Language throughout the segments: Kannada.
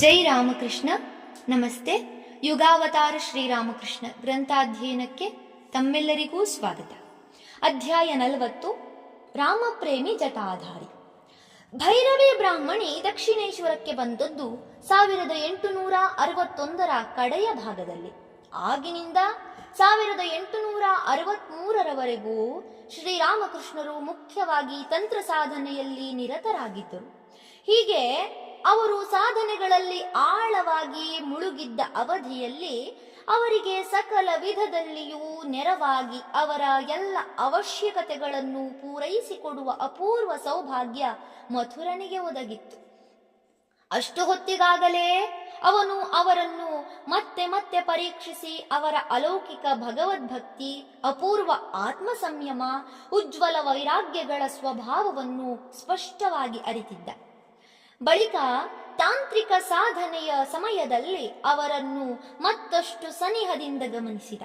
ಜೈ ರಾಮಕೃಷ್ಣ. ನಮಸ್ತೆ. ಯುಗಾವತಾರ ಶ್ರೀರಾಮಕೃಷ್ಣ ಗ್ರಂಥಾಧ್ಯಯನಕ್ಕೆ ತಮ್ಮೆಲ್ಲರಿಗೂ ಸ್ವಾಗತ. ಅಧ್ಯಾಯ 40. ರಾಮಪ್ರೇಮಿ ಜಟಾಧಾರಿ. ಭೈರವಿ ಬ್ರಾಹ್ಮಣಿ ದಕ್ಷಿಣೇಶ್ವರಕ್ಕೆ ಬಂದದ್ದು 1861 ಕಡೆಯ ಭಾಗದಲ್ಲಿ. ಆಗಿನಿಂದ 1863 ಶ್ರೀರಾಮಕೃಷ್ಣರು ಮುಖ್ಯವಾಗಿ ತಂತ್ರ ಸಾಧನೆಯಲ್ಲಿ ನಿರತರಾಗಿದ್ದರು. ಹೀಗೆ ಅವರು ಸಾಧನೆಗಳಲ್ಲಿ ಆಳವಾಗಿ ಮುಳುಗಿದ್ದ ಅವಧಿಯಲ್ಲಿ ಅವರಿಗೆ ಸಕಲ ವಿಧದಲ್ಲಿಯೂ ನೆರವಾಗಿ ಅವರ ಎಲ್ಲ ಅವಶ್ಯಕತೆಗಳನ್ನು ಪೂರೈಸಿಕೊಡುವ ಅಪೂರ್ವ ಸೌಭಾಗ್ಯ ಮಥುರನಿಗೆ ಒದಗಿತ್ತು. ಅಷ್ಟು ಹೊತ್ತಿಗಾಗಲೇ ಅವನು ಅವರನ್ನು ಮತ್ತೆ ಮತ್ತೆ ಪರೀಕ್ಷಿಸಿ ಅವರ ಅಲೌಕಿಕ ಭಗವದ್ಭಕ್ತಿ, ಅಪೂರ್ವ ಆತ್ಮ ಸಂಯಮ, ಉಜ್ವಲ ವೈರಾಗ್ಯಗಳ ಸ್ವಭಾವವನ್ನು ಸ್ಪಷ್ಟವಾಗಿ ಅರಿತಿದ್ದ. ಬಳಿಕ ತಾಂತ್ರಿಕ ಸಾಧನೆಯ ಸಮಯದಲ್ಲಿ ಅವರನ್ನು ಮತ್ತಷ್ಟು ಸನಿಹದಿಂದ ಗಮನಿಸಿದ.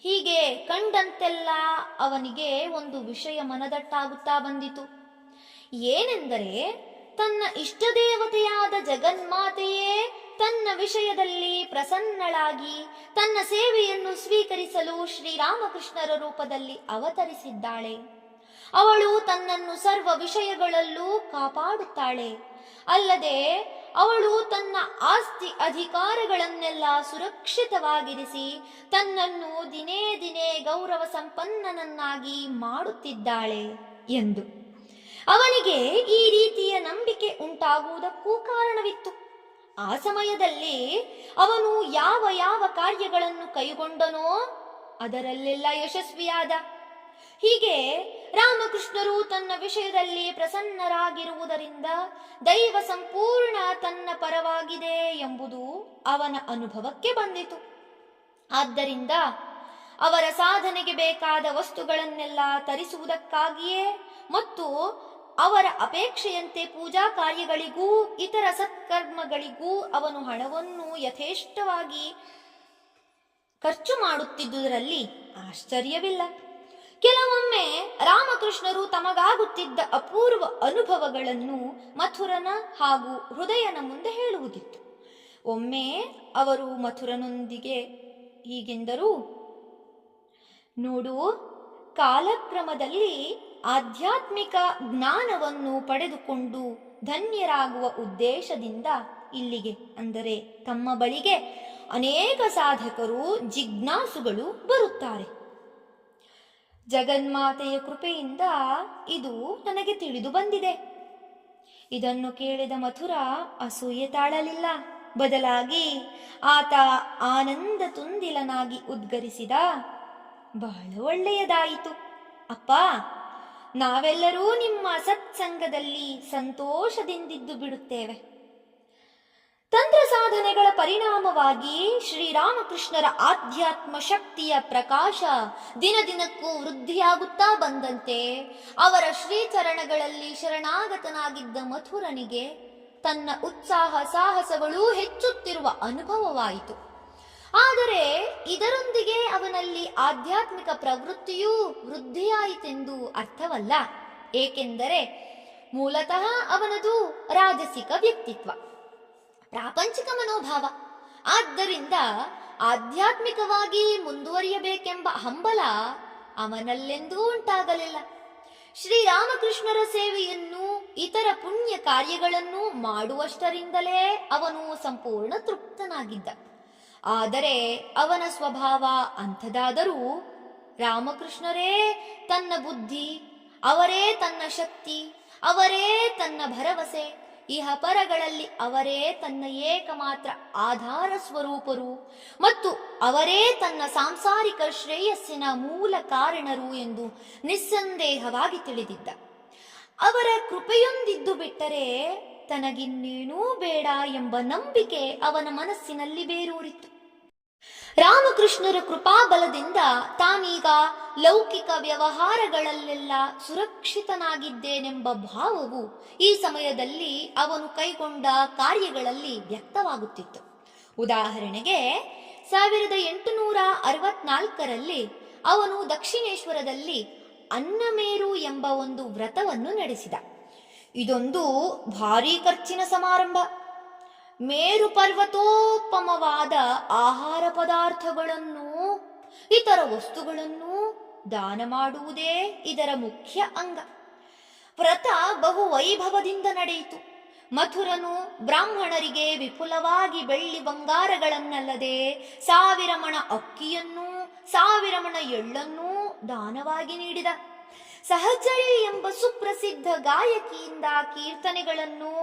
ಹೀಗೆ ಕಂಡಂತೆಲ್ಲ ಅವನಿಗೆ ಒಂದು ವಿಷಯ ಮನದಟ್ಟಾಗುತ್ತಾ ಬಂದಿತು. ಏನೆಂದರೆ, ತನ್ನ ಇಷ್ಟದೇವತೆಯಾದ ಜಗನ್ಮಾತೆಯೇ ತನ್ನ ವಿಷಯದಲ್ಲಿ ಪ್ರಸನ್ನಳಾಗಿ ತನ್ನ ಸೇವೆಯನ್ನು ಸ್ವೀಕರಿಸಲು ಶ್ರೀರಾಮಕೃಷ್ಣರ ರೂಪದಲ್ಲಿ ಅವತರಿಸಿದ್ದಾಳೆ. ಅವಳು ತನ್ನನ್ನು ಸರ್ವ ವಿಷಯಗಳಲ್ಲೂ ಕಾಪಾಡುತ್ತಾಳೆ. ಅಲ್ಲದೆ ಅವಳು ತನ್ನ ಆಸ್ತಿ ಅಧಿಕಾರಗಳನ್ನೆಲ್ಲ ಸುರಕ್ಷಿತವಾಗಿರಿಸಿ ತನ್ನನ್ನು ದಿನೇ ದಿನೇ ಗೌರವ ಸಂಪನ್ನನನ್ನಾಗಿ ಮಾಡುತ್ತಿದ್ದಾಳೆ ಎಂದು ಅವನಿಗೆ ಈ ರೀತಿಯ ನಂಬಿಕೆ ಉಂಟಾಗುವುದಕ್ಕೂ ಕಾರಣವಿತ್ತು. ಆ ಸಮಯದಲ್ಲಿ ಅವನು ಯಾವ ಯಾವ ಕಾರ್ಯಗಳನ್ನು ಕೈಗೊಂಡನೋ ಅದರಲ್ಲೆಲ್ಲ ಯಶಸ್ವಿಯಾದ. ಹೀಗೆ ರಾಮಕೃಷ್ಣರು ತನ್ನ ವಿಷಯದಲ್ಲಿ ಪ್ರಸನ್ನರಾಗಿರುವುದರಿಂದ ದೈವ ಸಂಪೂರ್ಣ ತನ್ನ ಪರವಾಗಿದೆ ಎಂಬುದು ಅವನ ಅನುಭವಕ್ಕೆ ಬಂದಿತು. ಆದ್ದರಿಂದ ಅವರ ಸಾಧನೆಗೆ ಬೇಕಾದ ವಸ್ತುಗಳನ್ನೆಲ್ಲ ತರಿಸುವುದಕ್ಕಾಗಿಯೇ ಮತ್ತು ಅವರ ಅಪೇಕ್ಷೆಯಂತೆ ಪೂಜಾ ಕಾರ್ಯಗಳಿಗೂ ಇತರ ಸತ್ಕರ್ಮಗಳಿಗೂ ಅವನು ಹಣವನ್ನು ಯಥೇಷ್ಟವಾಗಿ ಖರ್ಚು ಮಾಡುತ್ತಿದ್ದುದರಲ್ಲಿ ಆಶ್ಚರ್ಯವಿಲ್ಲ. ಕೆಲವೊಮ್ಮೆ ರಾಮಕೃಷ್ಣರು ತಮಗಾಗುತ್ತಿದ್ದ ಅಪೂರ್ವ ಅನುಭವಗಳನ್ನು ಮಥುರನ ಹಾಗೂ ಹೃದಯನ ಮುಂದೆ ಹೇಳುವುದಿತ್ತು. ಒಮ್ಮೆ ಅವರು ಮಥುರನೊಂದಿಗೆ ಹೀಗೆಂದರು: ನೋಡು, ಕಾಲಕ್ರಮದಲ್ಲಿ ಆಧ್ಯಾತ್ಮಿಕ ಜ್ಞಾನವನ್ನು ಪಡೆದುಕೊಂಡು ಧನ್ಯರಾಗುವ ಉದ್ದೇಶದಿಂದ ಇಲ್ಲಿಗೆ, ಅಂದರೆ ತಮ್ಮ ಬಳಿಗೆ, ಅನೇಕ ಸಾಧಕರು, ಜಿಜ್ಞಾಸುಗಳು ಬರುತ್ತಾರೆ. ಜಗನ್ಮಾತೆಯ ಕೃಪೆಯಿಂದ ಇದು ನನಗೆ ತಿಳಿದು ಬಂದಿದೆ. ಇದನ್ನು ಕೇಳಿದ ಮಥುರ ಅಸೂಯೆ ತಾಳಲಿಲ್ಲ. ಬದಲಾಗಿ ಆತ ಆನಂದ ತುಂದಿಲನಾಗಿ ಉದ್ಗರಿಸಿದ: ಬಹಳ ಒಳ್ಳೆಯದಾಯಿತು ಅಪ್ಪ. ನಾವೆಲ್ಲರೂ ನಿಮ್ಮ ಸತ್ಸಂಗದಲ್ಲಿ ಸಂತೋಷದಿಂದಿದ್ದು ಬಿಡುತ್ತೇವೆ. ತಂತ್ರ ಸಾಧನೆಗಳ ಪರಿಣಾಮವಾಗಿ ಶ್ರೀರಾಮಕೃಷ್ಣರ ಆಧ್ಯಾತ್ಮ ಶಕ್ತಿಯ ಪ್ರಕಾಶ ದಿನದಿನಕ್ಕೂ ವೃದ್ಧಿಯಾಗುತ್ತಾ ಬಂದಂತೆ ಅವರ ಶ್ರೀಚರಣಗಳಲ್ಲಿ ಶರಣಾಗತನಾಗಿದ್ದ ಮಥುರನಿಗೆ ತನ್ನ ಉತ್ಸಾಹ ಸಾಹಸಗಳೂ ಹೆಚ್ಚುತ್ತಿರುವ ಅನುಭವವಾಯಿತು. ಆದರೆ ಇದರೊಂದಿಗೆ ಅವನಲ್ಲಿ ಆಧ್ಯಾತ್ಮಿಕ ಪ್ರವೃತ್ತಿಯೂ ವೃದ್ಧಿಯಾಯಿತೆಂದು ಅರ್ಥವಲ್ಲ. ಏಕೆಂದರೆ ಮೂಲತಃ ಅವನದು ರಾಜಸಿಕ ವ್ಯಕ್ತಿತ್ವ, ಪ್ರಾಪಂಚಿಕ ಮನೋಭಾವ. ಆದ್ದರಿಂದ ಆಧ್ಯಾತ್ಮಿಕವಾಗಿ ಮುಂದುವರಿಯಬೇಕೆಂಬ ಹಂಬಲ ಅವನಲ್ಲೆಂದೂ ಉಂಟಾಗಲಿಲ್ಲ. ಶ್ರೀರಾಮಕೃಷ್ಣರ ಸೇವೆಯನ್ನು, ಇತರ ಪುಣ್ಯ ಕಾರ್ಯಗಳನ್ನು ಮಾಡುವಷ್ಟರಿಂದಲೇ ಅವನು ಸಂಪೂರ್ಣ ತೃಪ್ತನಾಗಿದ್ದ. ಆದರೆ ಅವನ ಸ್ವಭಾವ ಅಂಥದಾದರೂ ರಾಮಕೃಷ್ಣರೇ ತನ್ನ ಬುದ್ಧಿ, ಅವರೇ ತನ್ನ ಶಕ್ತಿ, ಅವರೇ ತನ್ನ ಭರವಸೆ, ಇಹಪರಗಳಲ್ಲಿ ಅವರೇ ತನ್ನ ಏಕಮಾತ್ರ ಆಧಾರ ಸ್ವರೂಪರು ಮತ್ತು ಅವರೇ ತನ್ನ ಸಾಂಸಾರಿಕ ಶ್ರೇಯಸ್ಸಿನ ಮೂಲ ಕಾರಣರು ಎಂದು ನಿಸ್ಸಂದೇಹವಾಗಿ ತಿಳಿದಿದ್ದ. ಅವರ ಕೃಪೆಯೊಂದಿದ್ದು ಬಿಟ್ಟರೆ ತನಗಿನ್ನೇನೂ ಬೇಡ ಎಂಬ ನಂಬಿಕೆ ಅವನ ಮನಸ್ಸಿನಲ್ಲಿ ಬೇರೂರಿತ್ತು. ರಾಮಕೃಷ್ಣರ ಕೃಪಾಬಲದಿಂದ ತಾನೀಗ ಲೌಕಿಕ ವ್ಯವಹಾರಗಳಲ್ಲೆಲ್ಲ ಸುರಕ್ಷಿತನಾಗಿದ್ದೇನೆಂಬ ಭಾವವು ಈ ಸಮಯದಲ್ಲಿ ಅವನು ಕೈಗೊಂಡ ಕಾರ್ಯಗಳಲ್ಲಿ ವ್ಯಕ್ತವಾಗುತ್ತಿತ್ತು. ಉದಾಹರಣೆಗೆ 1864 ಅವನು ದಕ್ಷಿಣೇಶ್ವರದಲ್ಲಿ ಅನ್ನಮೇರು ಎಂಬ ಒಂದು ವ್ರತವನ್ನು ನಡೆಸಿದ. ಇದೊಂದು ಭಾರೀ ಖರ್ಚಿನ ಸಮಾರಂಭ. ಮೇರು ಪರ್ವತೋಪಮವಾದ ಆಹಾರ ಪದಾರ್ಥಗಳನ್ನು, ಇತರ ವಸ್ತುಗಳನ್ನು ದಾನ ಮಾಡುವುದೇ ಇದರ ಮುಖ್ಯ ಅಂಗ. ವ್ರತ ಬಹು ವೈಭವದಿಂದ ನಡೆಯಿತು. ಮಥುರನು ಬ್ರಾಹ್ಮಣರಿಗೆ ವಿಪುಲವಾಗಿ ಬೆಳ್ಳಿ ಬಂಗಾರಗಳನ್ನಲ್ಲದೆ 1000 ಮಣ ಅಕ್ಕಿಯನ್ನೂ 1000 ಮಣ ಎಳ್ಳನ್ನೂ ದಾನವಾಗಿ ನೀಡಿದ. ಸಹಚರಿ ಎಂಬ ಸುಪ್ರಸಿದ್ಧ ಗಾಯಕಿಯಿಂದ ಕೀರ್ತನೆಗಳನ್ನು,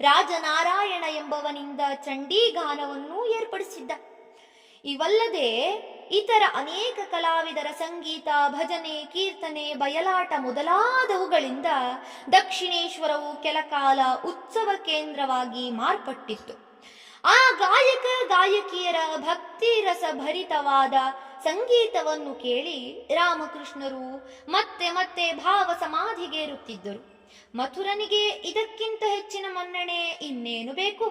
ರಾಜನಾರಾಯಣ ಎಂಬವನಿಂದ ಚಂಡೀಗಾನವನ್ನು ಏರ್ಪಡಿಸಿದ್ದ. ಇವಲ್ಲದೆ ಇತರ ಅನೇಕ ಕಲಾವಿದರ ಸಂಗೀತ, ಭಜನೆ, ಕೀರ್ತನೆ, ಬಯಲಾಟ ಮೊದಲಾದವುಗಳಿಂದ ದಕ್ಷಿಣೇಶ್ವರವು ಕೆಲಕಾಲ ಉತ್ಸವ ಕೇಂದ್ರವಾಗಿ ಮಾರ್ಪಟ್ಟಿತ್ತು. ಆ ಗಾಯಕ ಗಾಯಕಿಯರ ಭಕ್ತಿ ರಸ ಭರಿತವಾದ ಸಂಗೀತವನ್ನು ಕೇಳಿ ರಾಮಕೃಷ್ಣರು ಮತ್ತೆ ಮತ್ತೆ ಭಾವ ಸಮಾಧಿಗೇರುತ್ತಿದ್ದರು. ಮಥುರನಿಗೆ ಇದಕ್ಕಿಂತ ಹೆಚ್ಚಿನ ಮನ್ನಣೆ ಇನ್ನೇನು ಬೇಕು?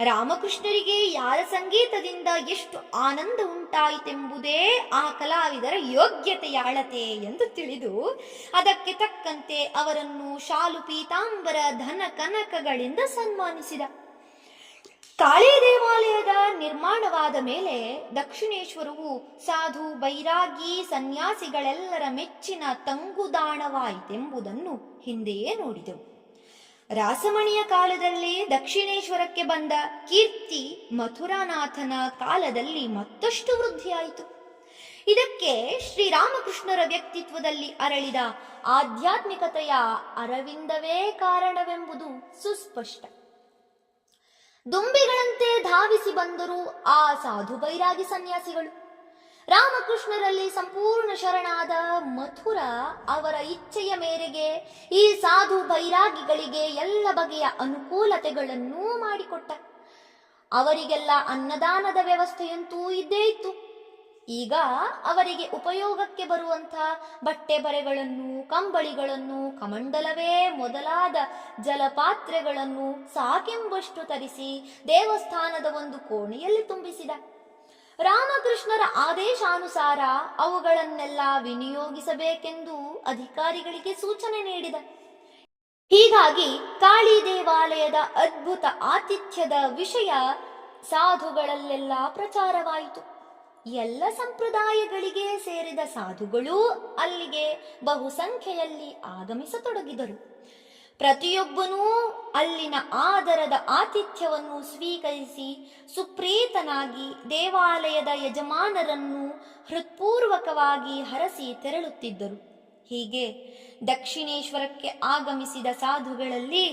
ರಾಮಕೃಷ್ಣರಿಗೆ ಯಾರ ಸಂಗೀತದಿಂದ ಎಷ್ಟು ಆನಂದ ಉಂಟಾಯಿತೆಂಬುದೇ ಆ ಕಲಾವಿದರ ಯೋಗ್ಯತೆಯ ಅಳತೆ ಎಂದು ತಿಳಿದು ಅದಕ್ಕೆ ತಕ್ಕಂತೆ ಅವರನ್ನು ಶಾಲು ಪೀತಾಂಬರ ಧನ ಕನಕಗಳಿಂದ ಸನ್ಮಾನಿಸಿದ. ಕಾಳಿ ದೇವಾಲಯದ ನಿರ್ಮಾಣವಾದ ಮೇಲೆ ದಕ್ಷಿಣೇಶ್ವರವು ಸಾಧು, ಬೈರಾಗಿ, ಸನ್ಯಾಸಿಗಳೆಲ್ಲರ ಮೆಚ್ಚಿನ ತಂಗುದಾಣವಾಯಿತೆಂಬುದನ್ನು ಹಿಂದೆಯೇ ನೋಡಿದೆವು. ರಾಸಮಣಿಯ ಕಾಲದಲ್ಲಿ ದಕ್ಷಿಣೇಶ್ವರಕ್ಕೆ ಬಂದ ಕೀರ್ತಿ ಮಥುರಾನಾಥನ ಕಾಲದಲ್ಲಿ ಮತ್ತಷ್ಟು ವೃದ್ಧಿಯಾಯಿತು. ಇದಕ್ಕೆ ಶ್ರೀರಾಮಕೃಷ್ಣರ ವ್ಯಕ್ತಿತ್ವದಲ್ಲಿ ಅರಳಿದ ಆಧ್ಯಾತ್ಮಿಕತೆಯ ಅರವಿಂದವೇ ಕಾರಣವೆಂಬುದು ಸುಸ್ಪಷ್ಟ. ದುಂಬಿಗಳಂತೆ ಧಾವಿಸಿ ಬಂದರು ಆ ಸಾಧು ಬೈರಾಗಿ ಸನ್ಯಾಸಿಗಳು. ರಾಮಕೃಷ್ಣರಲ್ಲಿ ಸಂಪೂರ್ಣ ಶರಣಾದ ಮಥುರ ಅವರ ಇಚ್ಛೆಯ ಮೇರೆಗೆ ಈ ಸಾಧು ಬೈರಾಗಿಗಳಿಗೆ ಎಲ್ಲ ಬಗೆಯ ಅನುಕೂಲತೆಗಳನ್ನೂ ಮಾಡಿಕೊಟ್ಟ. ಅವರಿಗೆಲ್ಲ ಅನ್ನದಾನದ ವ್ಯವಸ್ಥೆಯಂತೂ ಇದ್ದೇ ಇತ್ತು. ಈಗ ಅವರಿಗೆ ಉಪಯೋಗಕ್ಕೆ ಬರುವಂಥ ಬಟ್ಟೆ ಬರೆಗಳನ್ನು, ಕಂಬಳಿಗಳನ್ನು, ಕಮಂಡಲವೇ ಮೊದಲಾದ ಜಲಪಾತ್ರೆಗಳನ್ನು ಸಾಕೆಂಬಷ್ಟು ತರಿಸಿ ದೇವಸ್ಥಾನದ ಒಂದು ಕೋಣೆಯಲ್ಲಿ ತುಂಬಿಸಿದ. ರಾಮಕೃಷ್ಣರ ಆದೇಶಾನುಸಾರ ಅವುಗಳನ್ನೆಲ್ಲ ವಿನಿಯೋಗಿಸಬೇಕೆಂದು ಅಧಿಕಾರಿಗಳಿಗೆ ಸೂಚನೆ ನೀಡಿದ. ಹೀಗಾಗಿ ಕಾಳಿ ದೇವಾಲಯದ ಅದ್ಭುತ ಆತಿಥ್ಯದ ವಿಷಯ ಸಾಧುಗಳಲ್ಲೆಲ್ಲ ಪ್ರಚಾರವಾಯಿತು. ಎಲ್ಲ ಸಂಪ್ರದಾಯಗಳಿಗೆ ಸೇರಿದ ಸಾಧುಗಳೂ ಅಲ್ಲಿಗೆ ಬಹುಸಂಖ್ಯೆಯಲ್ಲಿ ಆಗಮಿಸತೊಡಗಿದರು. ಪ್ರತಿಯೊಬ್ಬನೂ ಅಲ್ಲಿನ ಆದರದ ಆತಿಥ್ಯವನ್ನು ಸ್ವೀಕರಿಸಿ ಸುಪ್ರೀತನಾಗಿ ದೇವಾಲಯದ ಯಜಮಾನರನ್ನು ಹೃತ್ಪೂರ್ವಕವಾಗಿ ಹರಸಿ ತೆರಳುತ್ತಿದ್ದರು. ಹೀಗೆ ದಕ್ಷಿಣೇಶ್ವರಕ್ಕೆ ಆಗಮಿಸಿದ ಸಾಧುಗಳಲ್ಲಿ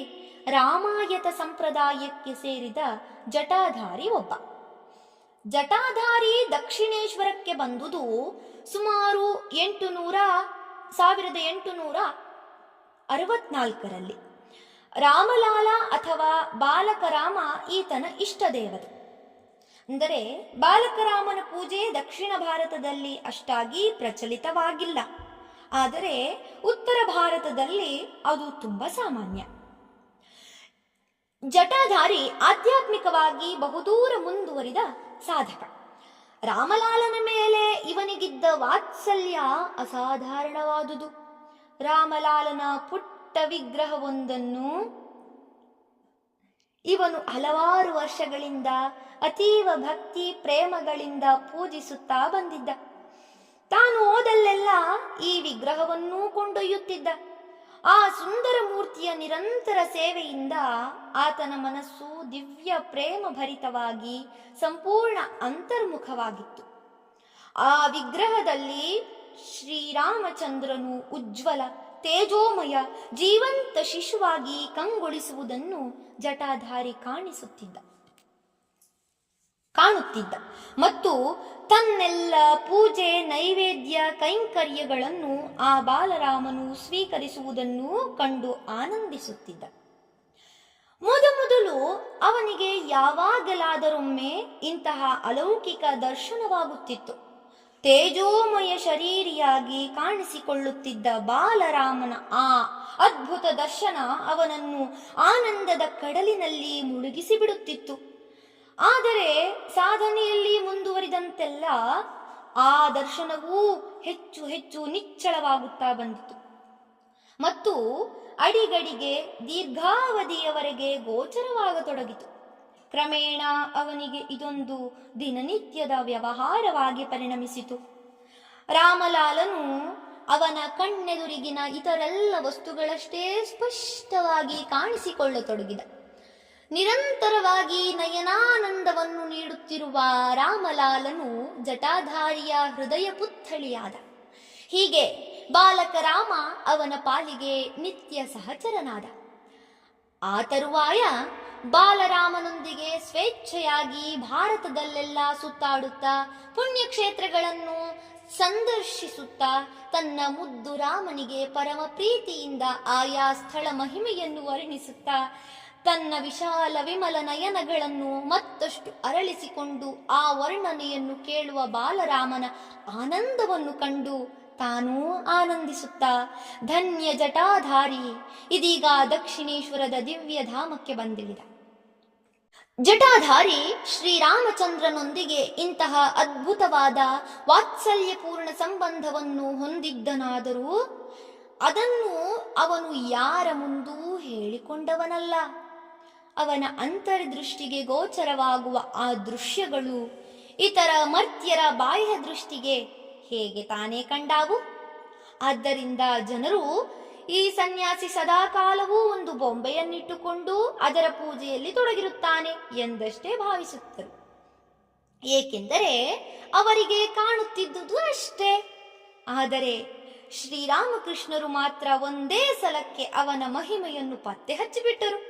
ರಾಮಾಯತ ಸಂಪ್ರದಾಯಕ್ಕೆ ಸೇರಿದ ಜಟಾಧಾರಿ ಒಬ್ಬ. ಜಟಾಧಾರಿ ದಕ್ಷಿಣೇಶ್ವರಕ್ಕೆ ಬಂದುದು ಸುಮಾರು 1864ರಲ್ಲಿ. ರಾಮಲಾಲ ಅಥವಾ ಬಾಲಕರಾಮ ಈತನ ಇಷ್ಟ ದೇವತೆ. ಅಂದರೆ ಬಾಲಕರಾಮನ ಪೂಜೆ ದಕ್ಷಿಣ ಭಾರತದಲ್ಲಿ ಅಷ್ಟಾಗಿ ಪ್ರಚಲಿತವಾಗಿಲ್ಲ, ಆದರೆ ಉತ್ತರ ಭಾರತದಲ್ಲಿ ಅದು ತುಂಬ ಸಾಮಾನ್ಯ. ಜಟಾಧಾರಿ ಆಧ್ಯಾತ್ಮಿಕವಾಗಿ ಬಹುದೂರ ಮುಂದುವರಿದ ಸಾಧಕ. ರಾಮಲಾಲನ ಮೇಲೆ ಇವನಿಗಿದ್ದ ವಾತ್ಸಲ್ಯ ಅಸಾಧಾರಣವಾದುದು. ರಾಮಲಾಲನ ಪುಟ್ಟ ವಿಗ್ರಹವೊಂದನ್ನು ಇವನು ಹಲವಾರು ವರ್ಷಗಳಿಂದ ಅತೀವ ಭಕ್ತಿ ಪ್ರೇಮಗಳಿಂದ ಪೂಜಿಸುತ್ತಾ ಬಂದಿದ್ದ. ತಾನು ಹೋದಲ್ಲೆಲ್ಲ ಈ ವಿಗ್ರಹವನ್ನೂ ಕೊಂಡೊಯ್ಯುತ್ತಿದ್ದ. ಆ ಸುಂದರ ಮೂರ್ತಿಯ ನಿರಂತರ ಸೇವೆಯಿಂದ ಆತನ ಮನಸ್ಸು ದಿವ್ಯ ಪ್ರೇಮ ಭರಿತವಾಗಿ ಸಂಪೂರ್ಣ ಅಂತರ್ಮುಖವಾಗಿತ್ತು. ಆ ವಿಗ್ರಹದಲ್ಲಿ ಶ್ರೀರಾಮಚಂದ್ರನು ಉಜ್ವಲ, ತೇಜೋಮಯ, ಜೀವಂತ ಶಿಶುವಾಗಿ ಕಂಗೊಳಿಸುವುದನ್ನು ಜಟಾಧಾರಿ ಕಾಣುತ್ತಿದ್ದ ಮತ್ತು ತನ್ನೆಲ್ಲ ಪೂಜೆ, ನೈವೇದ್ಯ, ಕೈಂಕರ್ಯಗಳನ್ನು ಆ ಬಾಲರಾಮನು ಸ್ವೀಕರಿಸುವುದನ್ನು ಕಂಡು ಆನಂದಿಸುತ್ತಿದ್ದ. ಮೊದಲು ಅವನಿಗೆ ಯಾವಾಗಲಾದರೊಮ್ಮೆ ಇಂತಹ ಅಲೌಕಿಕ ದರ್ಶನವಾಗುತ್ತಿತ್ತು. ತೇಜೋಮಯ ಶರೀರಿಯಾಗಿ ಕಾಣಿಸಿಕೊಳ್ಳುತ್ತಿದ್ದ ಬಾಲರಾಮನ ಆ ಅದ್ಭುತ ದರ್ಶನ ಅವನನ್ನು ಆನಂದದ ಕಡಲಿನಲ್ಲಿ ಮುಳುಗಿಸಿ ಬಿಡುತ್ತಿತ್ತು. ಆದರೆ ಸಾಧನೆಯಲ್ಲಿ ಮುಂದುವರಿದಂತೆಲ್ಲ ಆ ದರ್ಶನವೂ ಹೆಚ್ಚು ಹೆಚ್ಚು ನಿಚ್ಚಳವಾಗುತ್ತಾ ಬಂದಿತು ಮತ್ತು ಅಡಿಗಡಿಗೆ ದೀರ್ಘಾವಧಿಯವರೆಗೆ ಗೋಚರವಾಗತೊಡಗಿತು. ಕ್ರಮೇಣ ಅವನಿಗೆ ಇದೊಂದು ದಿನನಿತ್ಯದ ವ್ಯವಹಾರವಾಗಿ ಪರಿಣಮಿಸಿತು. ರಾಮಲಾಲನು ಅವನ ಕಣ್ಣೆದುರಿಗಿನ ಇತರೆಲ್ಲ ವಸ್ತುಗಳಷ್ಟೇ ಸ್ಪಷ್ಟವಾಗಿ ಕಾಣಿಸಿಕೊಳ್ಳತೊಡಗಿದ. ನಿರಂತರವಾಗಿ ನಯನಾನಂದವನ್ನು ನೀಡುತ್ತಿರುವ ರಾಮಲಾಲನು ಜಟಾಧಾರಿಯ ಹೃದಯ ಪುತ್ಥಳಿಯಾದ. ಹೀಗೆ ಬಾಲಕ ರಾಮ ಅವನ ಪಾಲಿಗೆ ನಿತ್ಯ ಸಹಚರನಾದ. ಆ ತರುವಾಯ ಬಾಲರಾಮನೊಂದಿಗೆ ಸ್ವೇಚ್ಛೆಯಾಗಿ ಭಾರತದಲ್ಲೆಲ್ಲ ಸುತ್ತಾಡುತ್ತಾ ಪುಣ್ಯಕ್ಷೇತ್ರಗಳನ್ನು ಸಂದರ್ಶಿಸುತ್ತಾ ತನ್ನ ಮುದ್ದು ರಾಮನಿಗೆ ಪರಮ ಪ್ರೀತಿಯಿಂದ ಆಯಾ ಸ್ಥಳ ಮಹಿಮೆಯನ್ನು ವರ್ಣಿಸುತ್ತಾ ತನ್ನ ವಿಶಾಲ ವಿಮಲ ನಯನಗಳನ್ನು ಮತ್ತಷ್ಟು ಅರಳಿಸಿಕೊಂಡು ಆ ವರ್ಣನೆಯನ್ನು ಕೇಳುವ ಬಾಲರಾಮನ ಆನಂದವನ್ನು ಕಂಡು ತಾನೂ ಆನಂದಿಸುತ್ತಾ ಧನ್ಯ ಜಟಾಧಾರಿ ಇದೀಗ ದಕ್ಷಿಣೇಶ್ವರದ ದಿವ್ಯ ಧಾಮಕ್ಕೆ ಬಂದಿಳಿದ. ಜಟಾಧಾರಿ ಶ್ರೀರಾಮಚಂದ್ರನೊಂದಿಗೆ ಇಂತಹ ಅದ್ಭುತವಾದ ವಾತ್ಸಲ್ಯಪೂರ್ಣ ಸಂಬಂಧವನ್ನು ಹೊಂದಿದ್ದನಾದರೂ ಅದನ್ನು ಅವನು ಯಾರ ಮುಂದೂ ಹೇಳಿಕೊಂಡವನಲ್ಲ. ಅವನ ಅಂತರ್ದೃಷ್ಟಿಗೆ ಗೋಚರವಾಗುವ ಆ ದೃಶ್ಯಗಳು ಇತರ ಮರ್ತ್ಯರ ಬಾಹ್ಯ ದೃಷ್ಟಿಗೆ ಹೇಗೆ ತಾನೇ ಕಂಡಾವು. ಆದ್ದರಿಂದ ಜನರು ಈ ಸನ್ಯಾಸಿ ಸದಾಕಾಲವೂ ಒಂದು ಬೊಂಬೆಯನ್ನಿಟ್ಟುಕೊಂಡು ಅದರ ಪೂಜೆಯಲ್ಲಿ ತೊಡಗಿರುತ್ತಾನೆ ಎಂದಷ್ಟೇ ಭಾವಿಸುತ್ತರು. ಏಕೆಂದರೆ ಅವರಿಗೆ ಕಾಣುತ್ತಿದ್ದುದು ಅಷ್ಟೇ. ಆದರೆ ಶ್ರೀರಾಮಕೃಷ್ಣರು ಮಾತ್ರ ಒಂದೇ ಸಲಕ್ಕೆ ಅವನ ಮಹಿಮೆಯನ್ನು ಪತ್ತೆ ಹಚ್ಚಿಬಿಟ್ಟರು.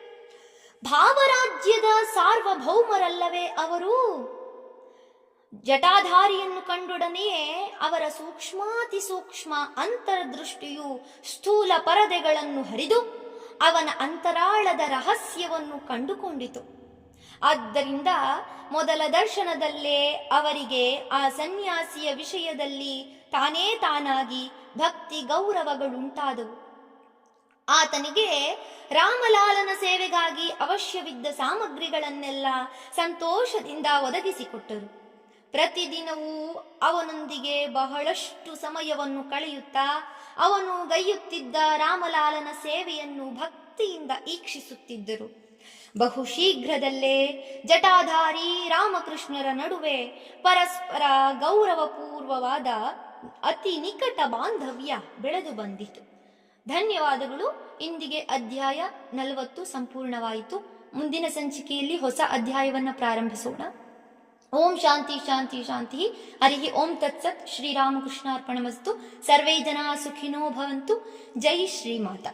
ಭಾವರಾಜ್ಯದ ಸಾರ್ವಭೌಮರಲ್ಲವೇ ಅವರು? ಜಟಾಧಾರಿಯನ್ನು ಕಂಡೊಡನೆಯೇ ಅವರ ಸೂಕ್ಷ್ಮಾತಿ ಸೂಕ್ಷ್ಮ ಅಂತರ್ದೃಷ್ಟಿಯು ಸ್ಥೂಲ ಪರದೆಗಳನ್ನು ಹರಿದು ಅವನ ಅಂತರಾಳದ ರಹಸ್ಯವನ್ನು ಕಂಡುಕೊಂಡಿತು. ಆದ್ದರಿಂದ ಮೊದಲ ದರ್ಶನದಲ್ಲೇ ಅವರಿಗೆ ಆ ಸನ್ಯಾಸಿಯ ವಿಷಯದಲ್ಲಿ ತಾನೇ ತಾನಾಗಿ ಭಕ್ತಿ ಗೌರವಗಳುಂಟಾದವು. ಆತನಿಗೆ ರಾಮಲಾಲನ ಸೇವೆಗಾಗಿ ಅವಶ್ಯವಿದ್ದ ಸಾಮಗ್ರಿಗಳನ್ನೆಲ್ಲ ಸಂತೋಷದಿಂದ ಒದಗಿಸಿಕೊಟ್ಟರು. ಪ್ರತಿದಿನವೂ ಅವನೊಂದಿಗೆ ಬಹಳಷ್ಟು ಸಮಯವನ್ನು ಕಳೆಯುತ್ತಾ ಅವನು ಗೈಯುತ್ತಿದ್ದ ರಾಮಲಾಲನ ಸೇವೆಯನ್ನು ಭಕ್ತಿಯಿಂದ ಈಕ್ಷಿಸುತ್ತಿದ್ದರು. ಬಹು ಶೀಘ್ರದಲ್ಲೇ ಜಟಾಧಾರಿ ರಾಮಕೃಷ್ಣರ ನಡುವೆ ಪರಸ್ಪರ ಗೌರವಪೂರ್ವವಾದ ಅತಿ ನಿಕಟ ಬಾಂಧವ್ಯ ಬೆಳೆದು ಬಂದಿತು. ಧನ್ಯವಾದಗಳು. ಇಂದಿಗೆ ಅಧ್ಯಾಯ 40 ಸಂಪೂರ್ಣವಾಯಿತು. ಮುಂದಿನ ಸಂಚಿಕೆಯಲ್ಲಿ ಹೊಸ ಅಧ್ಯಾಯವನ್ನು ಪ್ರಾರಂಭಿಸೋಣ. ಓಂ ಶಾಂತಿ ಶಾಂತಿ ಶಾಂತಿ. ಹರಿ ಓಂ ತತ್ಸತ್. ಶ್ರೀರಾಮಕೃಷ್ಣಾರ್ಪಣಮಸ್ತು. ಸರ್ವೇ ಜನ ಸುಖಿನೋ ಭವಂತು. ಜೈ ಶ್ರೀಮಾತಾ.